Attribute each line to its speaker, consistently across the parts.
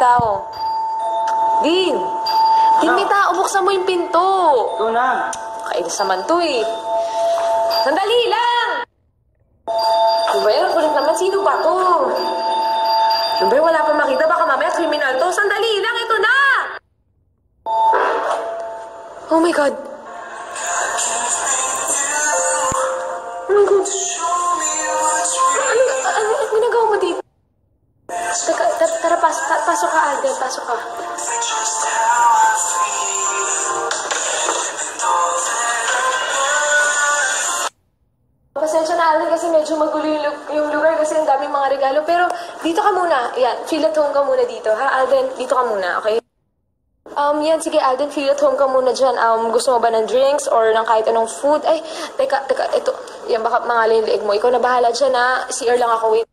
Speaker 1: tao. Din! Din, may tao. Buksan mo yung pinto.
Speaker 2: Ito na.
Speaker 1: Kainis naman to eh. Sandali lang! Diba yan? Kulit naman. Sino ba to? Diba wala pa makita? Baka mamaya kriminal to. Sandali lang! Ito na! Oh my God. Oh my God. Ano ginagawa mo dito? Teka, tara, pasok ka, Alden. Pasok ka. Pasensya na, Alden, kasi medyo magulo yung lugar kasi ang daming mga regalo. Pero dito ka muna. Yan, feel at home ka muna dito. Ha, Alden? Dito ka muna, okay? Yan, sige, Alden, feel at home ka muna dyan. Gusto mo ba ng drinks or ng kahit anong food? Ay, teka, ito. Yan, baka mangalay yung leeg mo. Ikaw na bahala dyan, ha? CR lang ako, wait.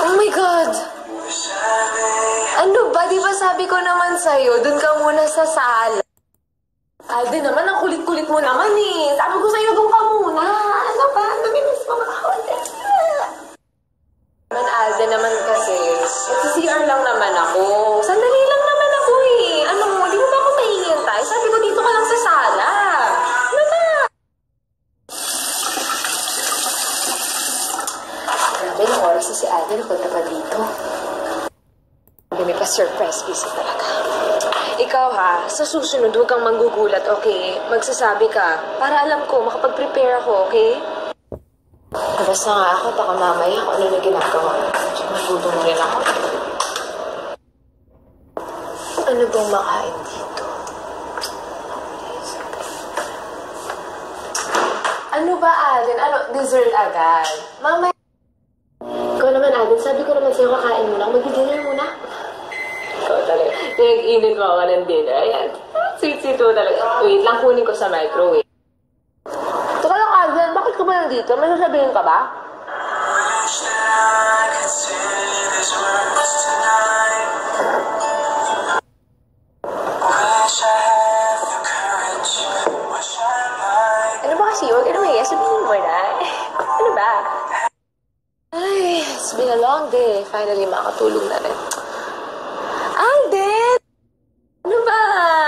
Speaker 1: Oh my God! Ano ba? Di ba sabi ko naman sa'yo, dun ka muna sa sala. Alden naman, ang kulit-kulit mo naman eh. Sabi ko sa'yo, dun ka muna. Ano ba? Namimiss mo mga Alden. Alden naman kasi, CR lang naman ako. Sandali lang naman ako eh. Ano mo, di mo ba ako mahihintay? Sabi ko, dito ka lang sa sala. Ano na? Grabe, ng oras na si Alden, punta pa dito. May pa-surprise visit talaga. Ikaw ha, sa susunod, huwag kang manggugulat, okay? Magsasabi ka, para alam ko, makapag-prepare ako, okay? Tapos na nga ako, baka mamaya kung ano na ginagawa. Nagutom rin ako. Ano bang makain dito? Ano ba, Alden? Ano, dessert agad? Mamaya. Ikaw naman, Alden, sabi ko naman sa'yo, kakain mo lang. Mag-dinner muna. Ikaw talaga. Nag-init mo ako ng dinner. Ayan. Sweet-sweet mo talaga. Wait lang, kunin ko sa microwave. Teka lang, Alden, bakit ka ba nandito? May sasabihin ka ba? Ano ba kasi? Huwag ka naman iya. Sabihin mo na. Ano ba? Ay, it's been a long day. Finally, makatulog na rin. Alden! Ano ba?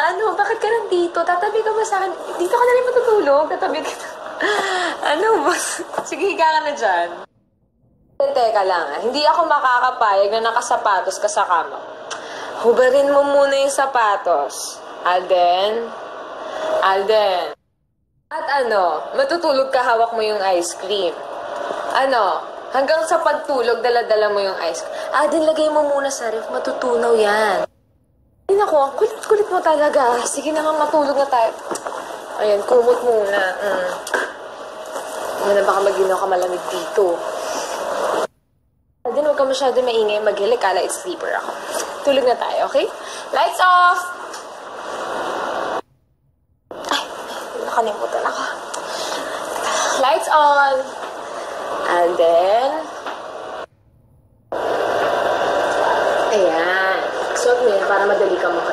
Speaker 1: Ano? Bakit ka nandito? Tatabi ka ba sa akin? Dito ka na rin matutulog. Tatabi ka. Ano ba? Sige, higa ka na dyan. Teka lang, hindi ako makakapayag na nakasapatos ka sa kama. Hubarin mo muna yung sapatos. Alden? Alden? At ano, matutulog ka, hawak mo yung ice cream. Ano, hanggang sa pagtulog, dala-dala mo yung ice cream. Alden, lagay mo muna sa ref, matutunaw yan. Ay nako, kulit-kulit mo talaga. Sige na nga, matulog na tayo. Ayan, kumot muna. Ano na baka maginaw ka malamig dito. Alden, huwag ka masyado maingay, maghilik, kala it's sleeper ako. Tulog na tayo, okay? Lights off! Ay, nakalimutan ako. Lights on! And then... Ayan. Suot mo yan para madali ka maka